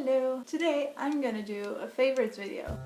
Hello! Today I'm gonna do a favorites video.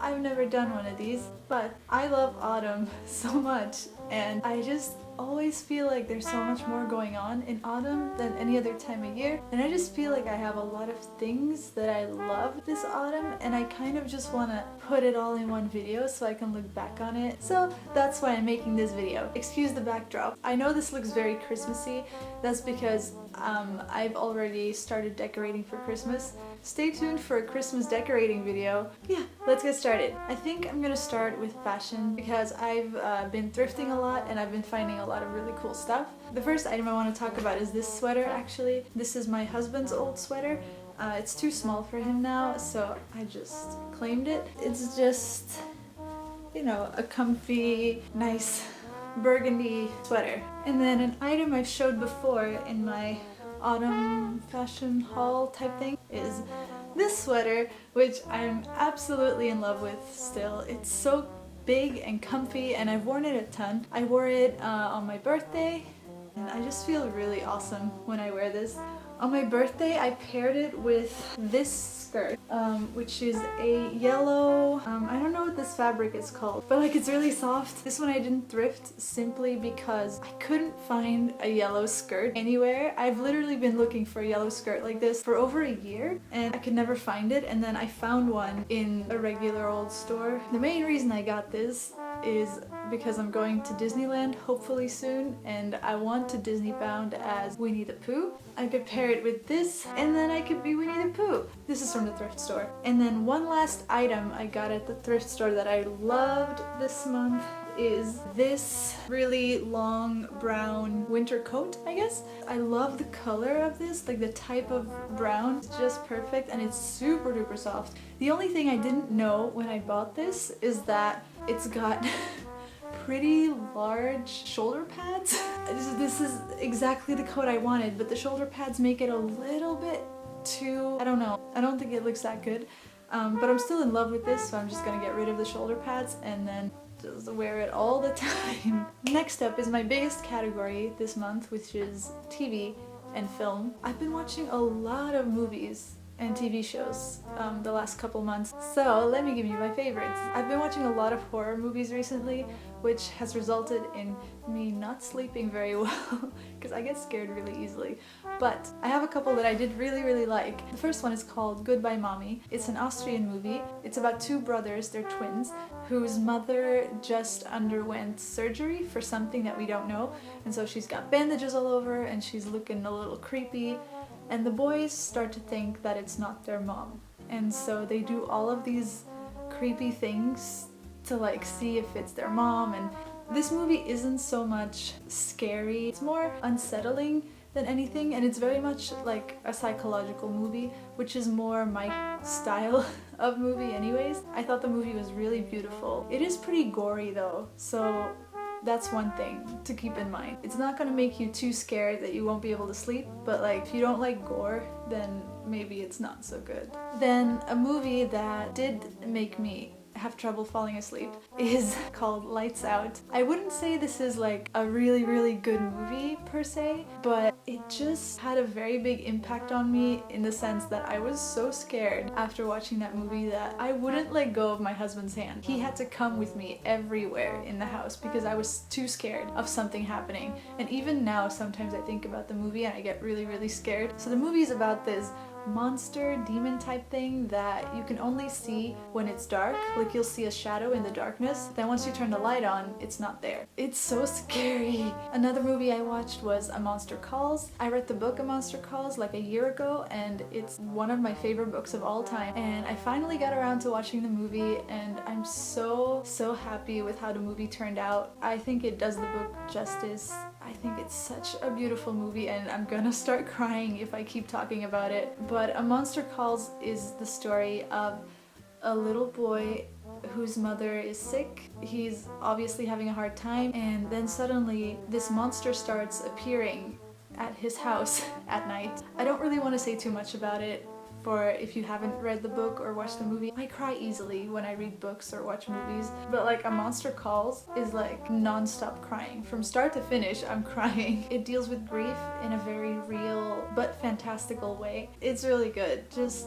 I've never done one of these, but I love autumn so much and I just always feel like there's so much more going on in autumn than any other time of year, and I just feel like I have a lot of things that I love this autumn and I kind of just want to put it all in one video so I can look back on it. So that's why I'm making this video. Excuse the backdrop. I know this looks very Christmassy. That's because I've already started decorating for Christmas. Stay tuned for a Christmas decorating video. Yeah, let's get started. I think I'm gonna start with fashion because I've been thrifting a lot and I've been finding a lot of really cool stuff. The first item I want to talk about is this sweater actually. This is my husband's old sweater. It's too small for him now, so I just claimed it. It's just, you know, a comfy, nice burgundy sweater. And then an item I've showed before in my autumn fashion haul type thing is this sweater, which I'm absolutely in love with still. It's so big and comfy and I've worn it a ton. I wore it on my birthday and I just feel really awesome when I wear this. On my birthday I paired it with this skirt, which is a yellow, I don't know what this fabric is called, but like it's really soft. This one I didn't thrift simply because I couldn't find a yellow skirt anywhere. I've literally been looking for a yellow skirt like this for over a year and I could never find it, and then I found one in a regular old store. The main reason I got this is because I'm going to Disneyland hopefully soon and I want to Disney bound as Winnie the Pooh. I could pair it with this and then I could be Winnie the Pooh. This is from the thrift store. And then one last item I got at the thrift store that I loved this month is this really long brown winter coat, I guess. I love the color of this, like the type of brown. It's just perfect and it's super duper soft. The only thing I didn't know when I bought this is that it's got pretty large shoulder pads. This is exactly the coat I wanted, but the shoulder pads make it a little bit too, I don't know. I don't think it looks that good. But I'm still in love with this, so I'm just gonna get rid of the shoulder pads and then just wear it all the time. Next up is my biggest category this month, which is TV and film. I've been watching a lot of movies and TV shows the last couple months, so let me give you my favorites. I've been watching a lot of horror movies recently, which has resulted in me not sleeping very well because I get scared really easily. But I have a couple that I did really like. The first one is called Goodbye Mommy. It's an Austrian movie. It's about two brothers, they're twins, whose mother just underwent surgery for something that we don't know, and so she's got bandages all over and she's looking a little creepy. And the boys start to think that it's not their mom. And so they do all of these creepy things to like see if it's their mom. And this movie isn't so much scary, it's more unsettling than anything, and it's very much like a psychological movie, which is more my style of movie anyways. I thought the movie was really beautiful. It is pretty gory though, so that's one thing to keep in mind. It's not gonna make you too scared that you won't be able to sleep, but like if you don't like gore, then maybe it's not so good. Then a movie that did make me have trouble falling asleep is called Lights Out. I wouldn't say this is like a really good movie per se, but it just had a very big impact on me in the sense that I was so scared after watching that movie that I wouldn't let go of my husband's hand. He had to come with me everywhere in the house because I was too scared of something happening. And even now sometimes I think about the movie and I get really scared. So the movie is about this monster demon type thing that you can only see when it's dark. Like you'll see a shadow in the darkness, then once you turn the light on, it's not there. It's so scary. Another movie I watched was A Monster Calls. I read the book A Monster Calls like a year ago and it's one of my favorite books of all time, and I finally got around to watching the movie and I'm so happy with how the movie turned out. I think it does the book justice. I think it's such a beautiful movie and I'm gonna start crying if I keep talking about it. But A Monster Calls is the story of a little boy whose mother is sick. He's obviously having a hard time, and then suddenly this monster starts appearing at his house at night. I don't really want to say too much about it for if you haven't read the book or watched the movie. I cry easily when I read books or watch movies, but like A Monster Calls is like non-stop crying. From start to finish, I'm crying. It deals with grief in a very real but fantastical way. It's really good. Just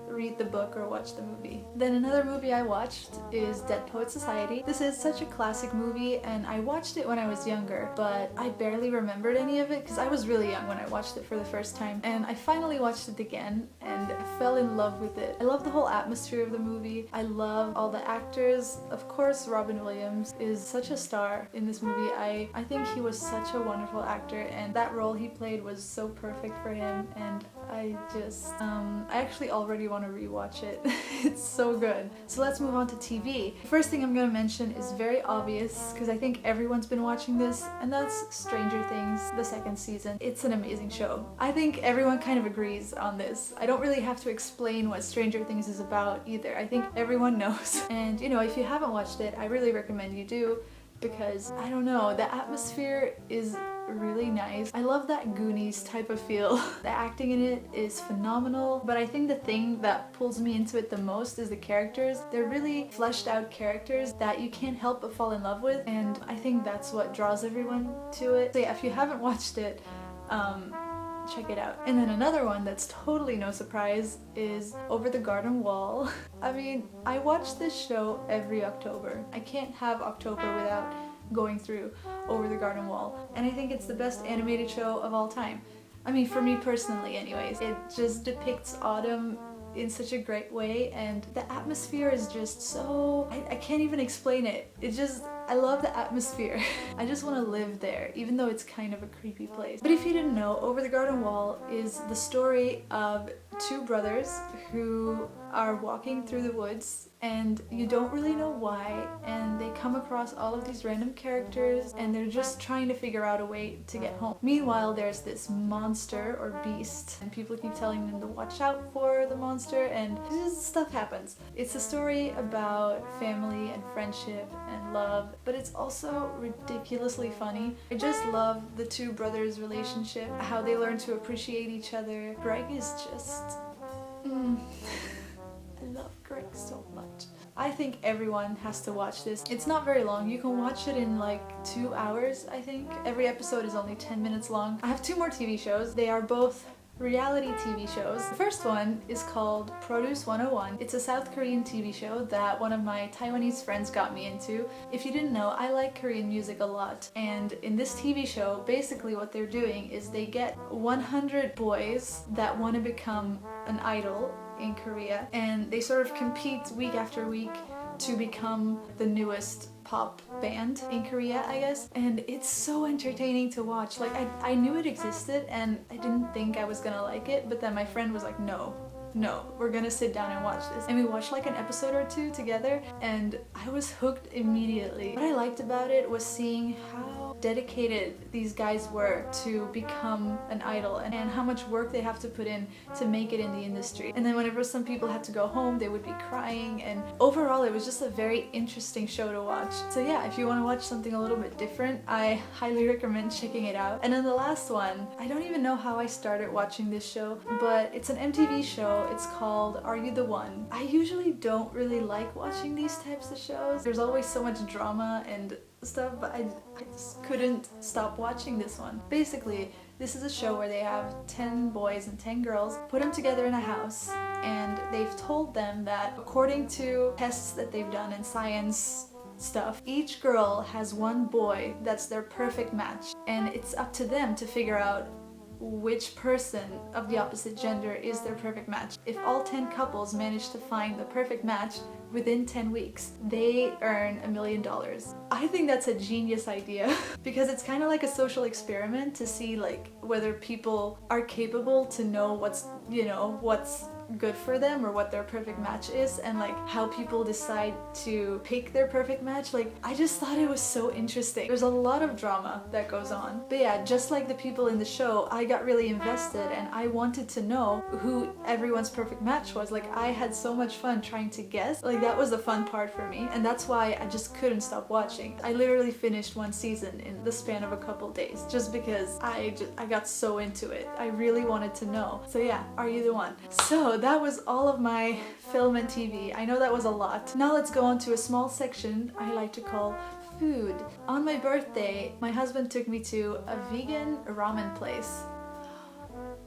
read the book or watch the movie. Then another movie I watched is Dead Poets Society. This is such a classic movie and I watched it when I was younger, but I barely remembered any of it because I was really young when I watched it for the first time, and I finally watched it again and fell in love with it. I love the whole atmosphere of the movie. I love all the actors. Of course, Robin Williams is such a star in this movie. I think he was such a wonderful actor, and that role he played was so perfect for him, and I actually already want to rewatch it. It's so good. So let's move on to TV. The first thing I'm gonna mention is very obvious because I think everyone's been watching this, and that's Stranger Things, the second season. It's an amazing show. I think everyone kind of agrees on this. I don't really have to explain what Stranger Things is about either. I think everyone knows. And you know, if you haven't watched it, I really recommend you do, because I don't know, the atmosphere is really nice. I love that Goonies type of feel. The acting in it is phenomenal, but I think the thing that pulls me into it the most is the characters. They're really fleshed out characters that you can't help but fall in love with, and I think that's what draws everyone to it. So yeah, if you haven't watched it, check it out. And then another one that's totally no surprise is Over the Garden Wall. I mean, I watch this show every October. I can't have October without going through Over the Garden Wall, and I think it's the best animated show of all time. I mean, for me personally anyways. It just depicts autumn in such a great way, and the atmosphere is just so... I can't even explain it. I love the atmosphere. I just want to live there, even though it's kind of a creepy place. But if you didn't know, Over the Garden Wall is the story of two brothers who are walking through the woods, and you don't really know why, and they come across all of these random characters, and they're just trying to figure out a way to get home. Meanwhile, there's this monster or beast, and people keep telling them to watch out for the monster, and just stuff happens. It's a story about family and friendship and love, but it's also ridiculously funny. I just love the two brothers' relationship, how they learn to appreciate each other. Greg is just... I love Greg so much. I think everyone has to watch this. It's not very long. You can watch it in like 2 hours, I think. Every episode is only 10 minutes long. I have 2 more TV shows. They are both reality TV shows. The first one is called Produce 101. It's a South Korean TV show that one of my Taiwanese friends got me into. If you didn't know, I like Korean music a lot, and in this TV show, basically what they're doing is they get 100 boys that want to become an idol in Korea, and they sort of compete week after week to become the newest pop band in Korea, I guess. And it's so entertaining to watch. Like, I knew it existed and I didn't think I was gonna like it, but then my friend was like, no, we're gonna sit down and watch this. And we watched like an episode or 2 together, and I was hooked immediately. What I liked about it was seeing how dedicated these guys were to become an idol, and how much work they have to put in to make it in the industry. And then whenever some people had to go home, they would be crying, and overall it was just a very interesting show to watch. So yeah, if you want to watch something a little bit different, I highly recommend checking it out. And then the last one, I don't even know how I started watching this show, but it's an MTV show. It's called Are You the One? I usually don't really like watching these types of shows. There's always so much drama and stuff, but I just couldn't stop watching this one. Basically, this is a show where they have 10 boys and 10 girls, put them together in a house, and they've told them that according to tests that they've done in science stuff, each girl has one boy that's their perfect match, and it's up to them to figure out which person of the opposite gender is their perfect match. If all 10 couples manage to find the perfect match within 10 weeks, they earn $1 million. I think that's a genius idea because it's kind of like a social experiment to see like whether people are capable to know what's good for them or what their perfect match is, and like how people decide to pick their perfect match. Like I just thought it was so interesting. There's a lot of drama that goes on. But yeah, just like the people in the show, I got really invested and I wanted to know who everyone's perfect match was. Like I had so much fun trying to guess. Like that was the fun part for me, and that's why I just couldn't stop watching. I literally finished one season in the span of a couple days just because I got so into it. I really wanted to know. So yeah, are you the one? So that was all of my film and TV. I know that was a lot. Now let's go on to a small section I like to call food. On my birthday, my husband took me to a vegan ramen place.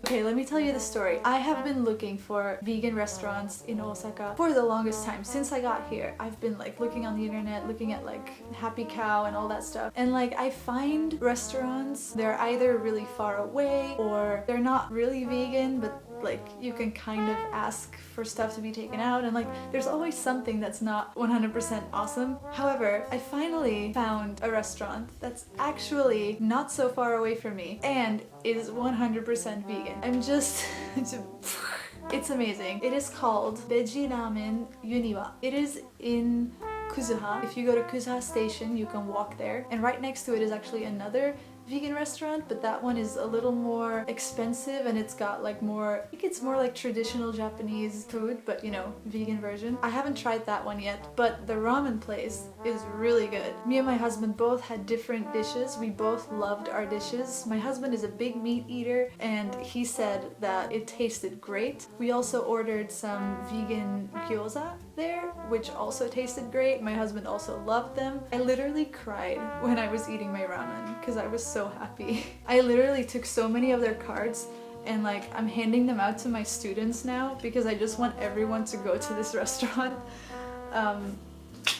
Okay, let me tell you the story. I have been looking for vegan restaurants in Osaka for the longest time. Since I got here, I've been like looking on the internet, looking at like Happy Cow and all that stuff. And like I find restaurants, they're either really far away or they're not really vegan, but like you can kind of ask for stuff to be taken out, and like there's always something that's not 100% awesome. However, I finally found a restaurant that's actually not so far away from me and is 100% vegan. I'm just it's amazing. It is called Veggie Ramen Uniwa. It is in Kuzuha. If you go to Kuzuha station, you can walk there, and right next to it is actually another vegan restaurant, but that one is a little more expensive and it's got like more, I think it's more like traditional Japanese food, but you know, vegan version. I haven't tried that one yet, but the ramen place is really good. Me and my husband both had different dishes. We both loved our dishes. My husband is a big meat eater and he said that it tasted great. We also ordered some vegan gyoza there, which also tasted great. My husband also loved them. I literally cried when I was eating my ramen because I was so happy. I literally took so many of their cards and like I'm handing them out to my students now because I just want everyone to go to this restaurant.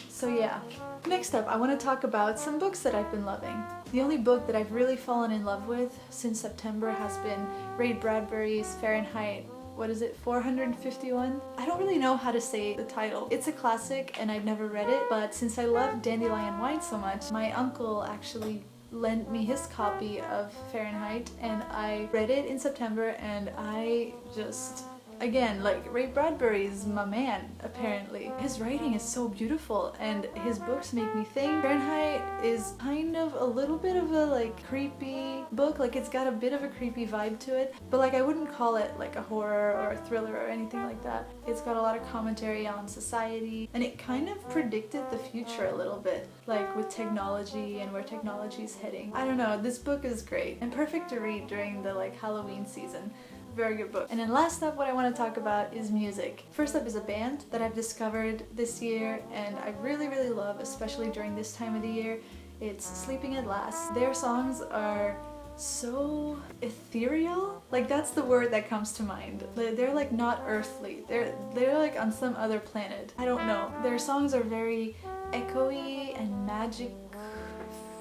So yeah. Next up, I want to talk about some books that I've been loving. The only book that I've really fallen in love with since September has been Ray Bradbury's Fahrenheit, what is it, 451? I don't really know how to say the title. It's a classic and I've never read it, but since I love Dandelion Wine so much, my uncle actually lent me his copy of Fahrenheit and I read it in September, and I just, again, like Ray Bradbury is my man apparently. His writing is so beautiful and his books make me think. Fahrenheit is kind of a little bit of a like creepy book, like it's got a bit of a creepy vibe to it, but like I wouldn't call it like a horror or a thriller or anything like that. It's got a lot of commentary on society and it kind of predicted the future a little bit, like with technology and where technology is heading. I don't know, this book is great and perfect to read during the like Halloween season. Very good book. And then last up, what I want to talk about is music. First up is a band that I've discovered this year and I really love, especially during this time of the year. It's Sleeping at Last. Their songs are so ethereal, like that's the word that comes to mind. They're like not earthly, they're like on some other planet. I don't know, their songs are very echoey and magic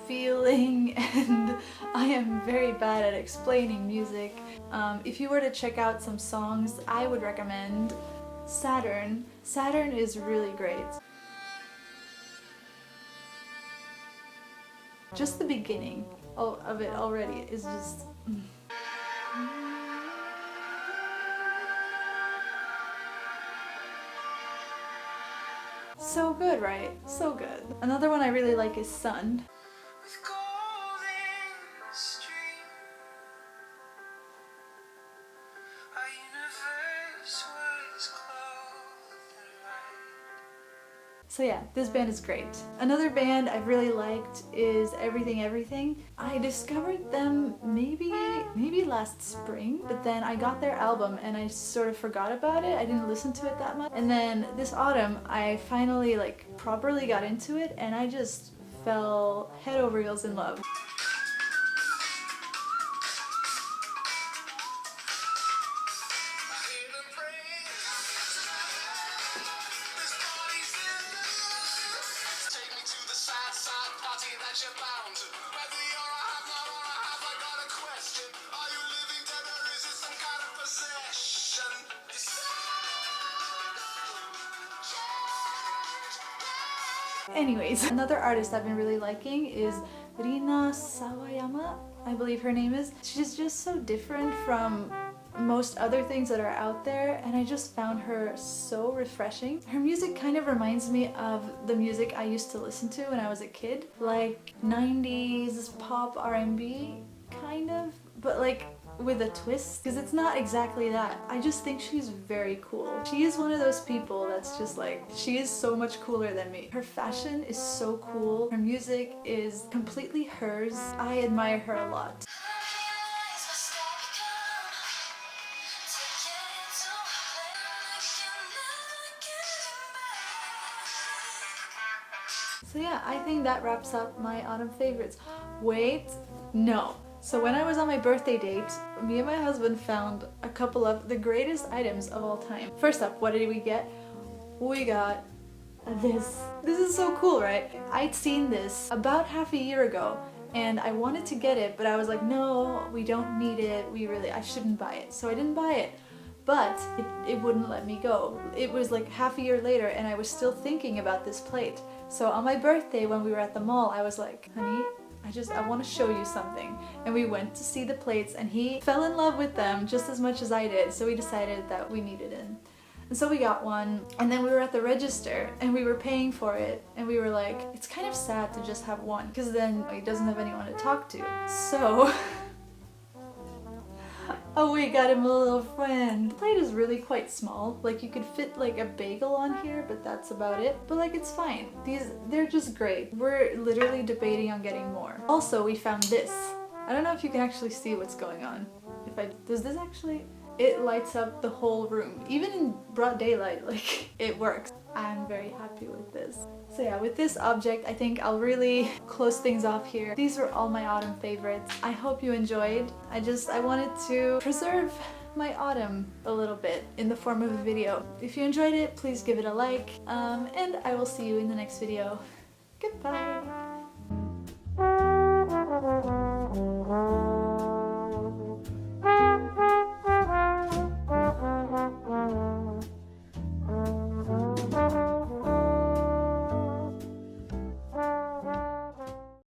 feeling, and I am very bad at explaining music. If you were to check out some songs, I would recommend Saturn. Saturn is really great. Just the beginning of it already is just... So good, right? So good. Another one I really like is Sun. So yeah, this band is great. Another band I've really liked is Everything Everything. I discovered them maybe last spring, but then I got their album and I sort of forgot about it. I didn't listen to it that much. And then this autumn, I finally like properly got into it and I just fell head over heels in love. Anyways, another artist I've been really liking is Rina Sawayama, I believe her name is. She's just so different from most other things that are out there, and I just found her so refreshing. Her music kind of reminds me of the music I used to listen to when I was a kid, like 90s pop R&B kind of, but like with a twist, because it's not exactly that. I just think she's very cool. She is one of those people that's just like, she is so much cooler than me. Her fashion is so cool. Her music is completely hers. I admire her a lot. So yeah, I think that wraps up my autumn favorites. Wait, no. So when I was on my birthday date, me and my husband found a couple of the greatest items of all time. First up, what did we get? We got this. This is so cool, right? I'd seen this about half a year ago and I wanted to get it, but I was like, no, we don't need it. I shouldn't buy it. So I didn't buy it. But it wouldn't let me go. It was like half a year later and I was still thinking about this plate. So on my birthday when we were at the mall, I was like, honey, I want to show you something. And we went to see the plates and he fell in love with them just as much as I did. So we decided that we needed it. And so we got one, and then we were at the register and we were paying for it and we were like, it's kind of sad to just have one because then he doesn't have anyone to talk to. So oh, we got him a little friend. The plate is really quite small. Like you could fit like a bagel on here, but that's about it. But like it's fine. They're just great. We're literally debating on getting more. Also, we found this. I don't know if you can actually see what's going on. Does this actually? It lights up the whole room. Even in broad daylight, like it works. I'm very happy with this. So yeah, with this object, I think I'll really close things off here. These were all my autumn favorites. I hope you enjoyed. I wanted to preserve my autumn a little bit in the form of a video. If you enjoyed it, please give it a like, and I will see you in the next video. Goodbye!